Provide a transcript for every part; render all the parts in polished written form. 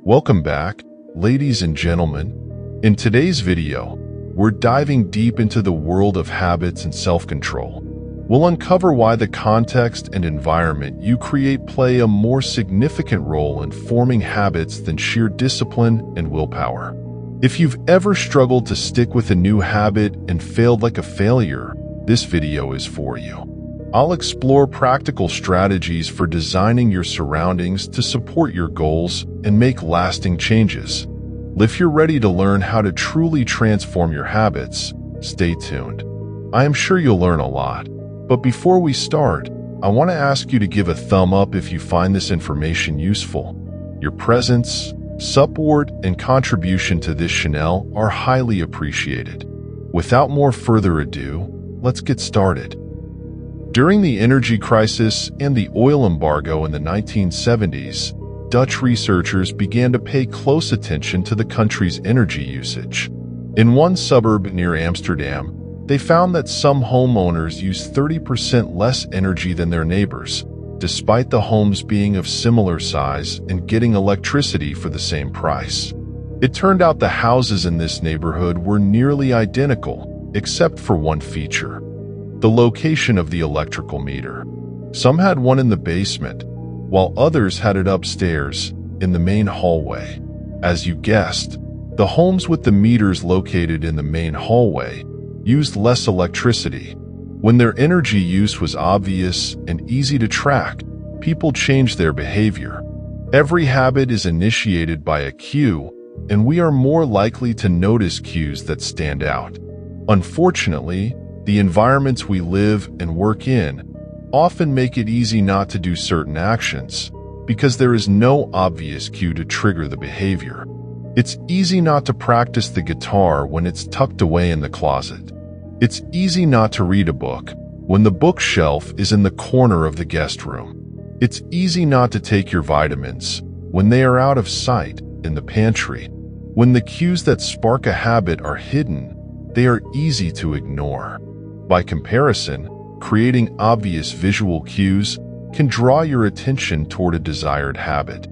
Welcome back, ladies and gentlemen. In today's video, we're diving deep into the world of habits and self-control. We'll uncover why the context and environment you create play a more significant role in forming habits than sheer discipline and willpower. If you've ever struggled to stick with a new habit and failed like a failure, this video is for you. I'll explore practical strategies for designing your surroundings to support your goals and make lasting changes. If you're ready to learn how to truly transform your habits, stay tuned. I am sure you'll learn a lot. But before we start, I want to ask you to give a thumb up if you find this information useful. Your presence, support, and contribution to this channel are highly appreciated. Without more further ado, let's get started. During the energy crisis and the oil embargo in the 1970s, Dutch researchers began to pay close attention to the country's energy usage. In one suburb near Amsterdam, they found that some homeowners used 30% less energy than their neighbors, despite the homes being of similar size and getting electricity for the same price. It turned out the houses in this neighborhood were nearly identical, except for one feature: the location of the electrical meter. Some had one in the basement, while others had it upstairs, in the main hallway. As you guessed, the homes with the meters located in the main hallway used less electricity. When their energy use was obvious and easy to track, people changed their behavior. Every habit is initiated by a cue, and we are more likely to notice cues that stand out. Unfortunately, the environments we live and work in often make it easy not to do certain actions because there is no obvious cue to trigger the behavior. It's easy not to practice the guitar when it's tucked away in the closet. It's easy not to read a book when the bookshelf is in the corner of the guest room. It's easy not to take your vitamins when they are out of sight in the pantry. When the cues that spark a habit are hidden, they are easy to ignore. By comparison, creating obvious visual cues can draw your attention toward a desired habit.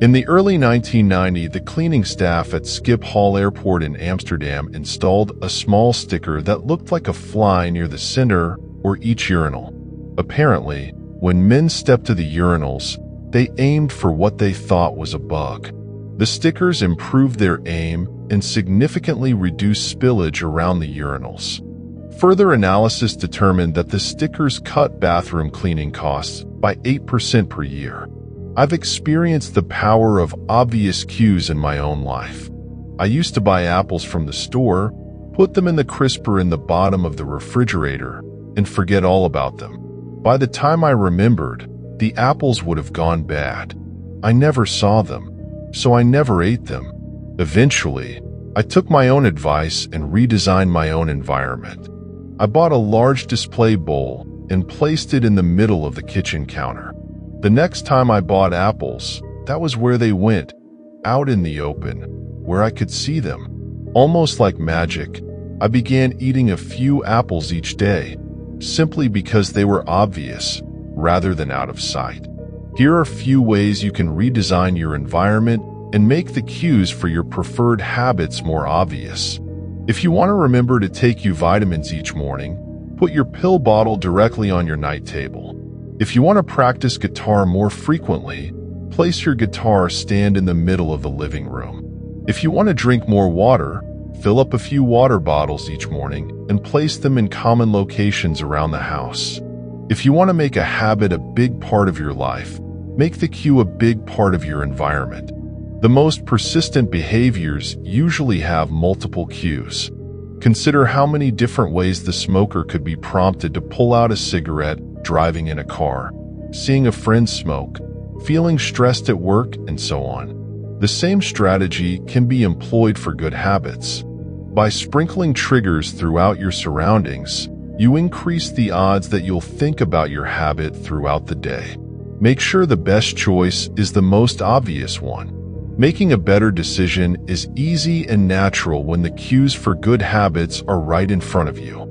In the early 1990s, the cleaning staff at Schiphol Airport in Amsterdam installed a small sticker that looked like a fly near the center or each urinal. Apparently, when men stepped to the urinals, they aimed for what they thought was a bug. The stickers improved their aim and significantly reduced spillage around the urinals. Further analysis determined that the stickers cut bathroom cleaning costs by 8% per year. I've experienced the power of obvious cues in my own life. I used to buy apples from the store, put them in the crisper in the bottom of the refrigerator, and forget all about them. By the time I remembered, the apples would have gone bad. I never saw them, so I never ate them. Eventually, I took my own advice and redesigned my own environment. I bought a large display bowl and placed it in the middle of the kitchen counter. The next time I bought apples, that was where they went, out in the open, where I could see them. Almost like magic, I began eating a few apples each day, simply because they were obvious, rather than out of sight. Here are a few ways you can redesign your environment and make the cues for your preferred habits more obvious. If you want to remember to take your vitamins each morning, put your pill bottle directly on your night table. If you want to practice guitar more frequently, place your guitar stand in the middle of the living room. If you want to drink more water, fill up a few water bottles each morning and place them in common locations around the house. If you want to make a habit a big part of your life, make the cue a big part of your environment. The most persistent behaviors usually have multiple cues. Consider how many different ways the smoker could be prompted to pull out a cigarette driving in a car, seeing a friend smoke, feeling stressed at work, and so on. The same strategy can be employed for good habits. By sprinkling triggers throughout your surroundings, you increase the odds that you'll think about your habit throughout the day. Make sure the best choice is the most obvious one. Making a better decision is easy and natural when the cues for good habits are right in front of you.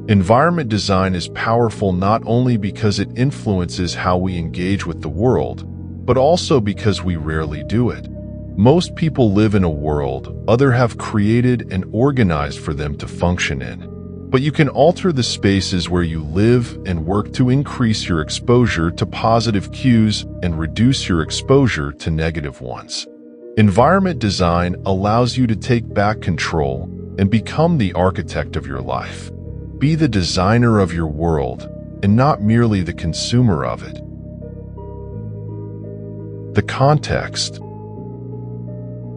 Environment design is powerful not only because it influences how we engage with the world, but also because we rarely do it. Most people live in a world others have created and organized for them to function in. But you can alter the spaces where you live and work to increase your exposure to positive cues and reduce your exposure to negative ones. Environment design allows you to take back control and become the architect of your life. Be the designer of your world and not merely the consumer of it. The context.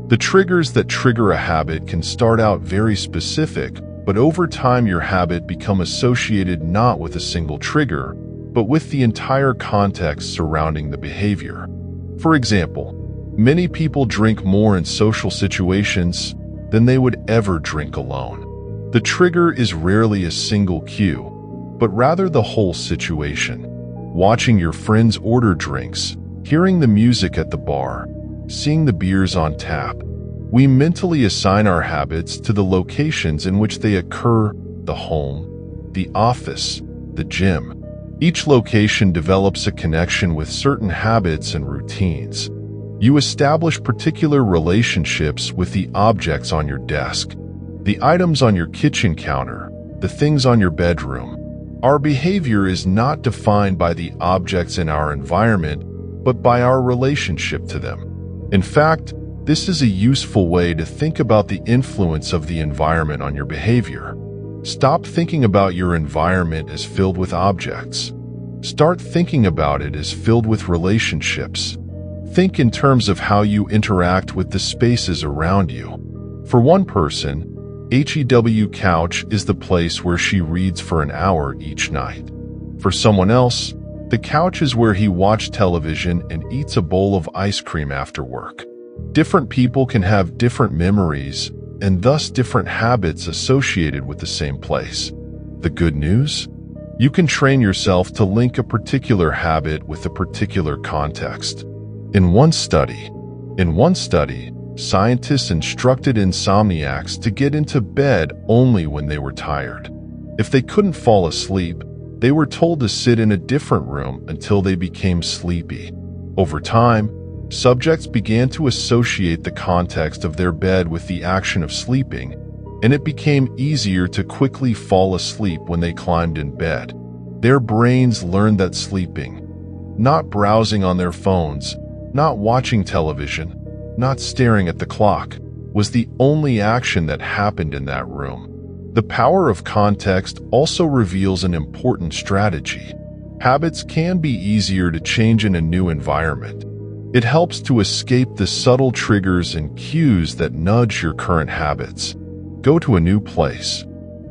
The triggers that trigger a habit can start out very specific, but over time your habit becomes associated not with a single trigger, but with the entire context surrounding the behavior. For example, many people drink more in social situations than they would ever drink alone. The trigger is rarely a single cue, but rather the whole situation. Watching your friends order drinks, hearing the music at the bar, seeing the beers on tap. We mentally assign our habits to the locations in which they occur: the home, the office, the gym. Each location develops a connection with certain habits and routines. You establish particular relationships with the objects on your desk, the items on your kitchen counter, the things on your bedroom. Our behavior is not defined by the objects in our environment, but by our relationship to them. In fact, this is a useful way to think about the influence of the environment on your behavior. Stop thinking about your environment as filled with objects. Start thinking about it as filled with relationships. Think in terms of how you interact with the spaces around you. For one person, HEW couch is the place where she reads for an hour each night. For someone else, the couch is where he watches television and eats a bowl of ice cream after work. Different people can have different memories and thus different habits associated with the same place. The good news? You can train yourself to link a particular habit with a particular context. In one study, scientists instructed insomniacs to get into bed only when they were tired. If they couldn't fall asleep, they were told to sit in a different room until they became sleepy. Over time, subjects began to associate the context of their bed with the action of sleeping, and it became easier to quickly fall asleep when they climbed in bed. Their brains learned that sleeping, not browsing on their phones, not watching television, not staring at the clock, was the only action that happened in that room. The power of context also reveals an important strategy. Habits can be easier to change in a new environment. It helps to escape the subtle triggers and cues that nudge your current habits. Go to a new place,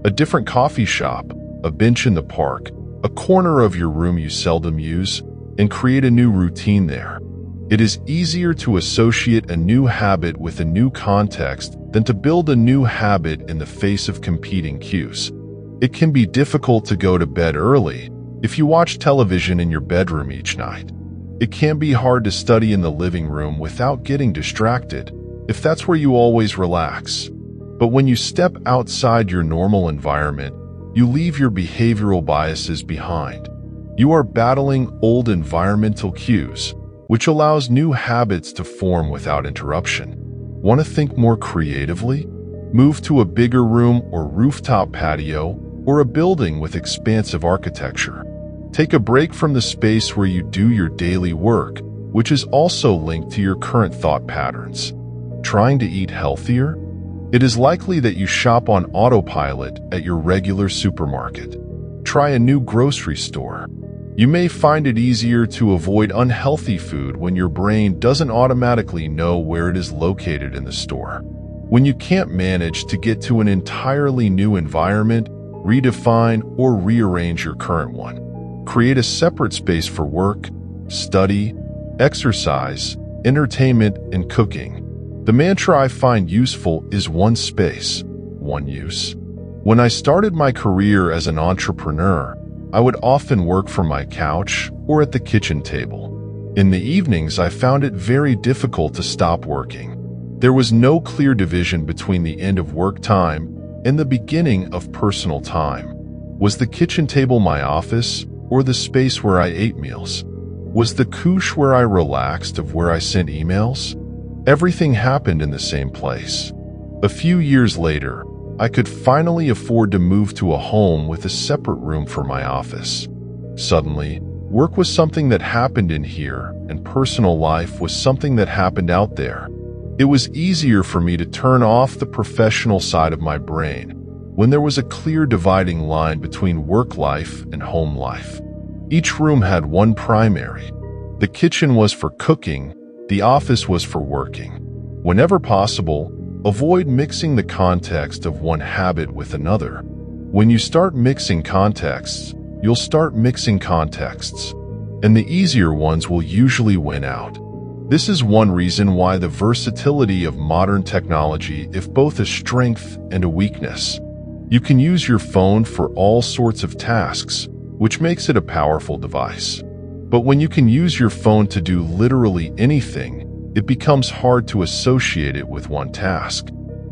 a different coffee shop, a bench in the park, a corner of your room you seldom use, and create a new routine there. It is easier to associate a new habit with a new context than to build a new habit in the face of competing cues. It can be difficult to go to bed early if you watch television in your bedroom each night. It can be hard to study in the living room without getting distracted, if that's where you always relax. But when you step outside your normal environment, you leave your behavioral biases behind. You are battling old environmental cues, which allows new habits to form without interruption. Want to think more creatively? Move to a bigger room or rooftop patio or a building with expansive architecture. Take a break from the space where you do your daily work, which is also linked to your current thought patterns. Trying to eat healthier? It is likely that you shop on autopilot at your regular supermarket. Try a new grocery store. You may find it easier to avoid unhealthy food when your brain doesn't automatically know where it is located in the store. When you can't manage to get to an entirely new environment, redefine or rearrange your current one. Create a separate space for work, study, exercise, entertainment, and cooking. The mantra I find useful is one space, one use. When I started my career as an entrepreneur, I would often work from my couch or at the kitchen table. In the evenings, I found it very difficult to stop working. There was no clear division between the end of work time and the beginning of personal time. Was the kitchen table my office or the space where I ate meals? Was the couch where I relaxed or where I sent emails? Everything happened in the same place. A few years later, I could finally afford to move to a home with a separate room for my office. Suddenly, work was something that happened in here, and personal life was something that happened out there. It was easier for me to turn off the professional side of my brain when there was a clear dividing line between work life and home life. Each room had one primary. The kitchen was for cooking, the office was for working. Whenever possible, avoid mixing the context of one habit with another. When you start mixing contexts, you'll start mixing contexts, and the easier ones will usually win out. This is one reason why the versatility of modern technology is both a strength and a weakness. You can use your phone for all sorts of tasks, which makes it a powerful device. But when you can use your phone to do literally anything, it becomes hard to associate it with one task.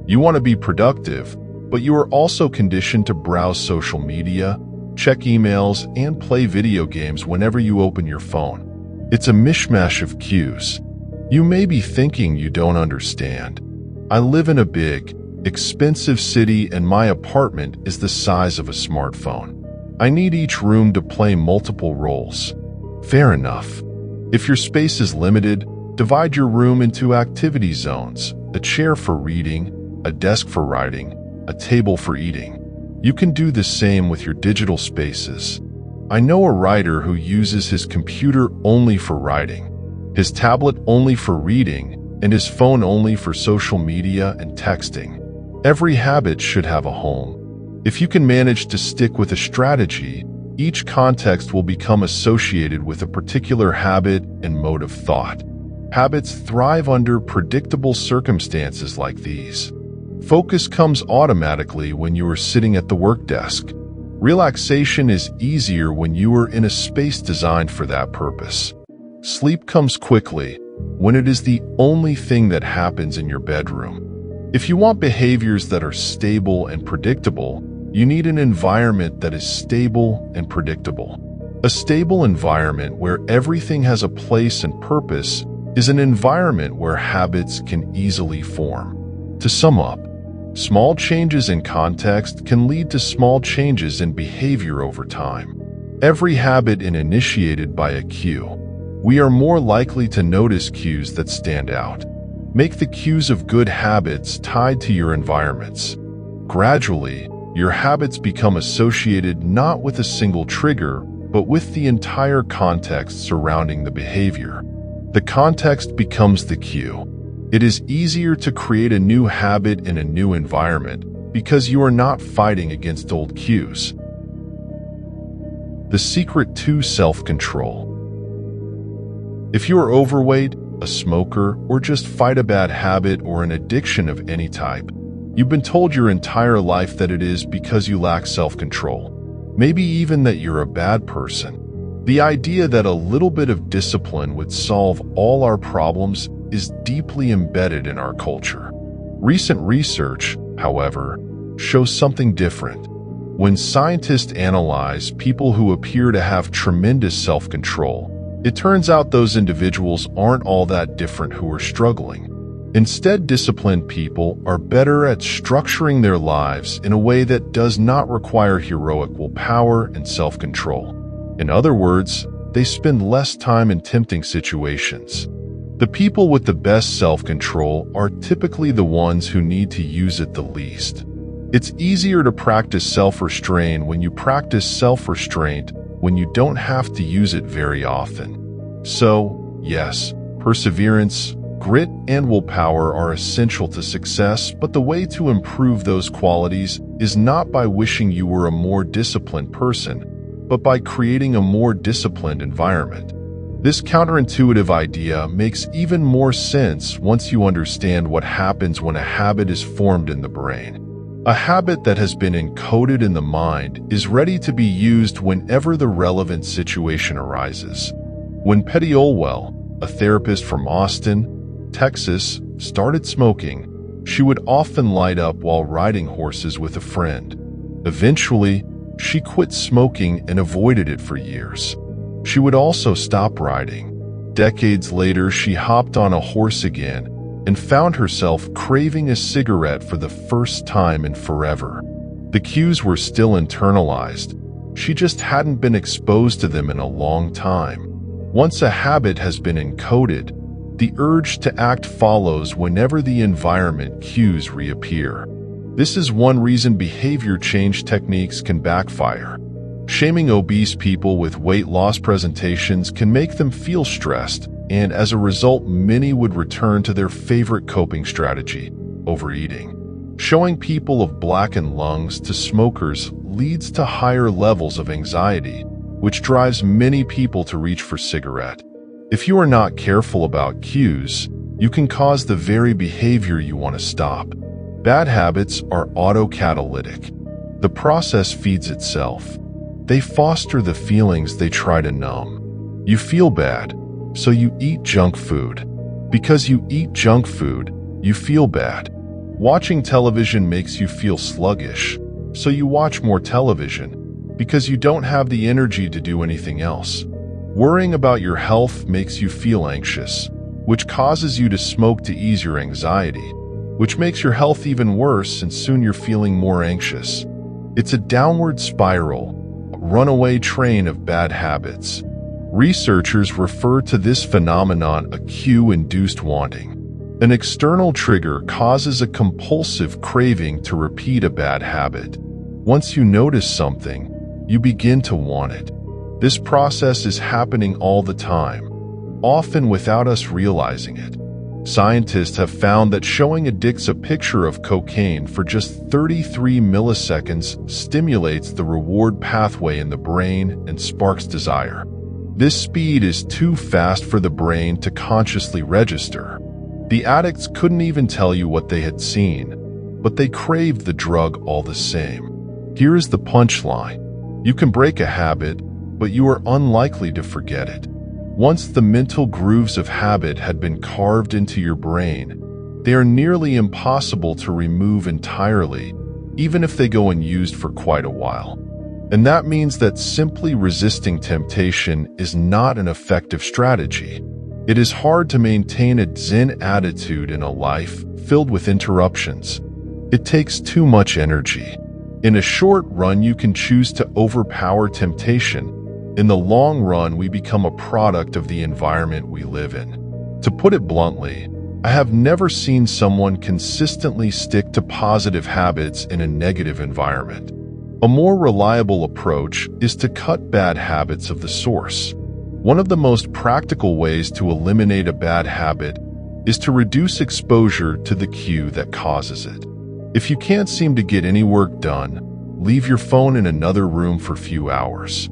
You want to be productive, but you are also conditioned to browse social media, check emails, and play video games whenever you open your phone. It's a mishmash of cues. You may be thinking you don't understand. I live in a big, expensive city and my apartment is the size of a smartphone. I need each room to play multiple roles. Fair enough. If your space is limited, divide your room into activity zones: a chair for reading, a desk for writing, a table for eating. You can do the same with your digital spaces. I know a writer who uses his computer only for writing, his tablet only for reading, and his phone only for social media and texting. Every habit should have a home. If you can manage to stick with a strategy, each context will become associated with a particular habit and mode of thought. Habits thrive under predictable circumstances like these. Focus comes automatically when you are sitting at the work desk. Relaxation is easier when you are in a space designed for that purpose. Sleep comes quickly when it is the only thing that happens in your bedroom. If you want behaviors that are stable and predictable, you need an environment that is stable and predictable. A stable environment where everything has a place and purpose is an environment where habits can easily form. To sum up, small changes in context can lead to small changes in behavior over time. Every habit is initiated by a cue. We are more likely to notice cues that stand out. Make the cues of good habits tied to your environments. Gradually, your habits become associated not with a single trigger, but with the entire context surrounding the behavior. The context becomes the cue. It is easier to create a new habit in a new environment because you are not fighting against old cues. The secret to self-control. If you are overweight, a smoker, or just fight a bad habit or an addiction of any type, you've been told your entire life that it is because you lack self-control. Maybe even that you're a bad person. The idea that a little bit of discipline would solve all our problems is deeply embedded in our culture. Recent research, however, shows something different. When scientists analyze people who appear to have tremendous self-control, it turns out those individuals aren't all that different who are struggling. Instead, disciplined people are better at structuring their lives in a way that does not require heroic willpower and self-control. In other words, they spend less time in tempting situations. The people with the best self-control are typically the ones who need to use it the least. It's easier to practice self-restraint when you practice self-restraint when you don't have to use it very often. So, yes, perseverance, grit, and willpower are essential to success, but the way to improve those qualities is not by wishing you were a more disciplined person, but by creating a more disciplined environment. This counterintuitive idea makes even more sense once you understand what happens when a habit is formed in the brain. A habit that has been encoded in the mind is ready to be used whenever the relevant situation arises. When Petty Olwell, a therapist from Austin, Texas, started smoking, she would often light up while riding horses with a friend. Eventually, she quit smoking and avoided it for years. She would also stop riding. Decades later, she hopped on a horse again, and found herself craving a cigarette for the first time in forever. The cues were still internalized. She just hadn't been exposed to them in a long time. Once a habit has been encoded, the urge to act follows whenever the environment cues reappear. This is one reason behavior change techniques can backfire. Shaming obese people with weight loss presentations can make them feel stressed, and as a result, many would return to their favorite coping strategy, overeating. Showing people of blackened lungs to smokers leads to higher levels of anxiety, which drives many people to reach for cigarette. If you are not careful about cues, you can cause the very behavior you want to stop. Bad habits are autocatalytic. The process feeds itself. They foster the feelings they try to numb. You feel bad, so you eat junk food. Because you eat junk food, you feel bad. Watching television makes you feel sluggish, so you watch more television because you don't have the energy to do anything else. Worrying about your health makes you feel anxious, which causes you to smoke to ease your anxiety, which makes your health even worse, and soon you're feeling more anxious. It's a downward spiral, a runaway train of bad habits. Researchers refer to this phenomenon a cue-induced wanting. An external trigger causes a compulsive craving to repeat a bad habit. Once you notice something, you begin to want it. This process is happening all the time, often without us realizing it. Scientists have found that showing addicts a picture of cocaine for just 33 milliseconds stimulates the reward pathway in the brain and sparks desire. This speed is too fast for the brain to consciously register. The addicts couldn't even tell you what they had seen, but they craved the drug all the same. Here is the punchline. You can break a habit, but you are unlikely to forget it. Once the mental grooves of habit had been carved into your brain, they are nearly impossible to remove entirely, even if they go unused for quite a while. And that means that simply resisting temptation is not an effective strategy. It is hard to maintain a Zen attitude in a life filled with interruptions. It takes too much energy. In a short run, you can choose to overpower temptation. In the long run, we become a product of the environment we live in. To put it bluntly, I have never seen someone consistently stick to positive habits in a negative environment. A more reliable approach is to cut bad habits of the source. One of the most practical ways to eliminate a bad habit is to reduce exposure to the cue that causes it. If you can't seem to get any work done, leave your phone in another room for a few hours.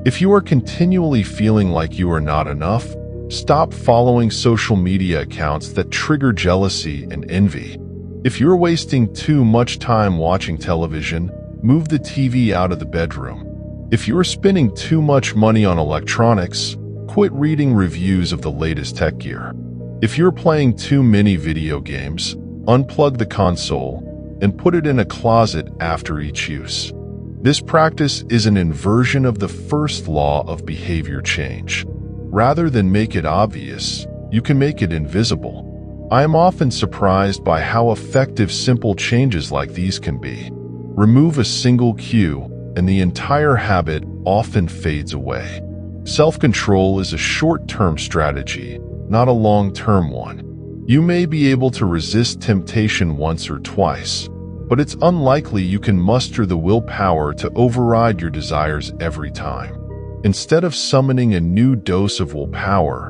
If you are continually feeling like you are not enough, stop following social media accounts that trigger jealousy and envy. If you're wasting too much time watching television, move the TV out of the bedroom. If you're spending too much money on electronics, quit reading reviews of the latest tech gear. If you're playing too many video games, unplug the console and put it in a closet after each use. This practice is an inversion of the first law of behavior change. Rather than make it obvious, you can make it invisible. I am often surprised by how effective simple changes like these can be. Remove a single cue, and the entire habit often fades away. Self-control is a short-term strategy, not a long-term one. You may be able to resist temptation once or twice, but it's unlikely you can muster the willpower to override your desires every time. Instead of summoning a new dose of willpower,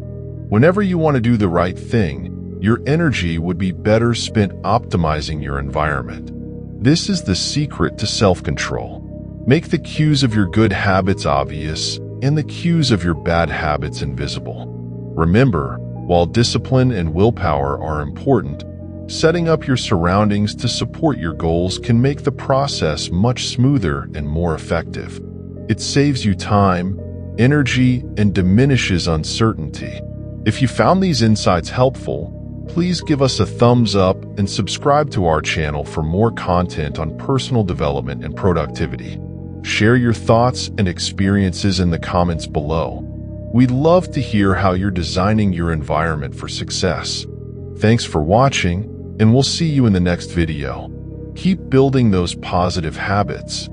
whenever you want to do the right thing, your energy would be better spent optimizing your environment. This is the secret to self-control. Make the cues of your good habits obvious and the cues of your bad habits invisible. Remember, while discipline and willpower are important, setting up your surroundings to support your goals can make the process much smoother and more effective. It saves you time, energy, and diminishes uncertainty. If you found these insights helpful, please give us a thumbs up and subscribe to our channel for more content on personal development and productivity. Share your thoughts and experiences in the comments below. We'd love to hear how you're designing your environment for success. Thanks for watching, and we'll see you in the next video. Keep building those positive habits.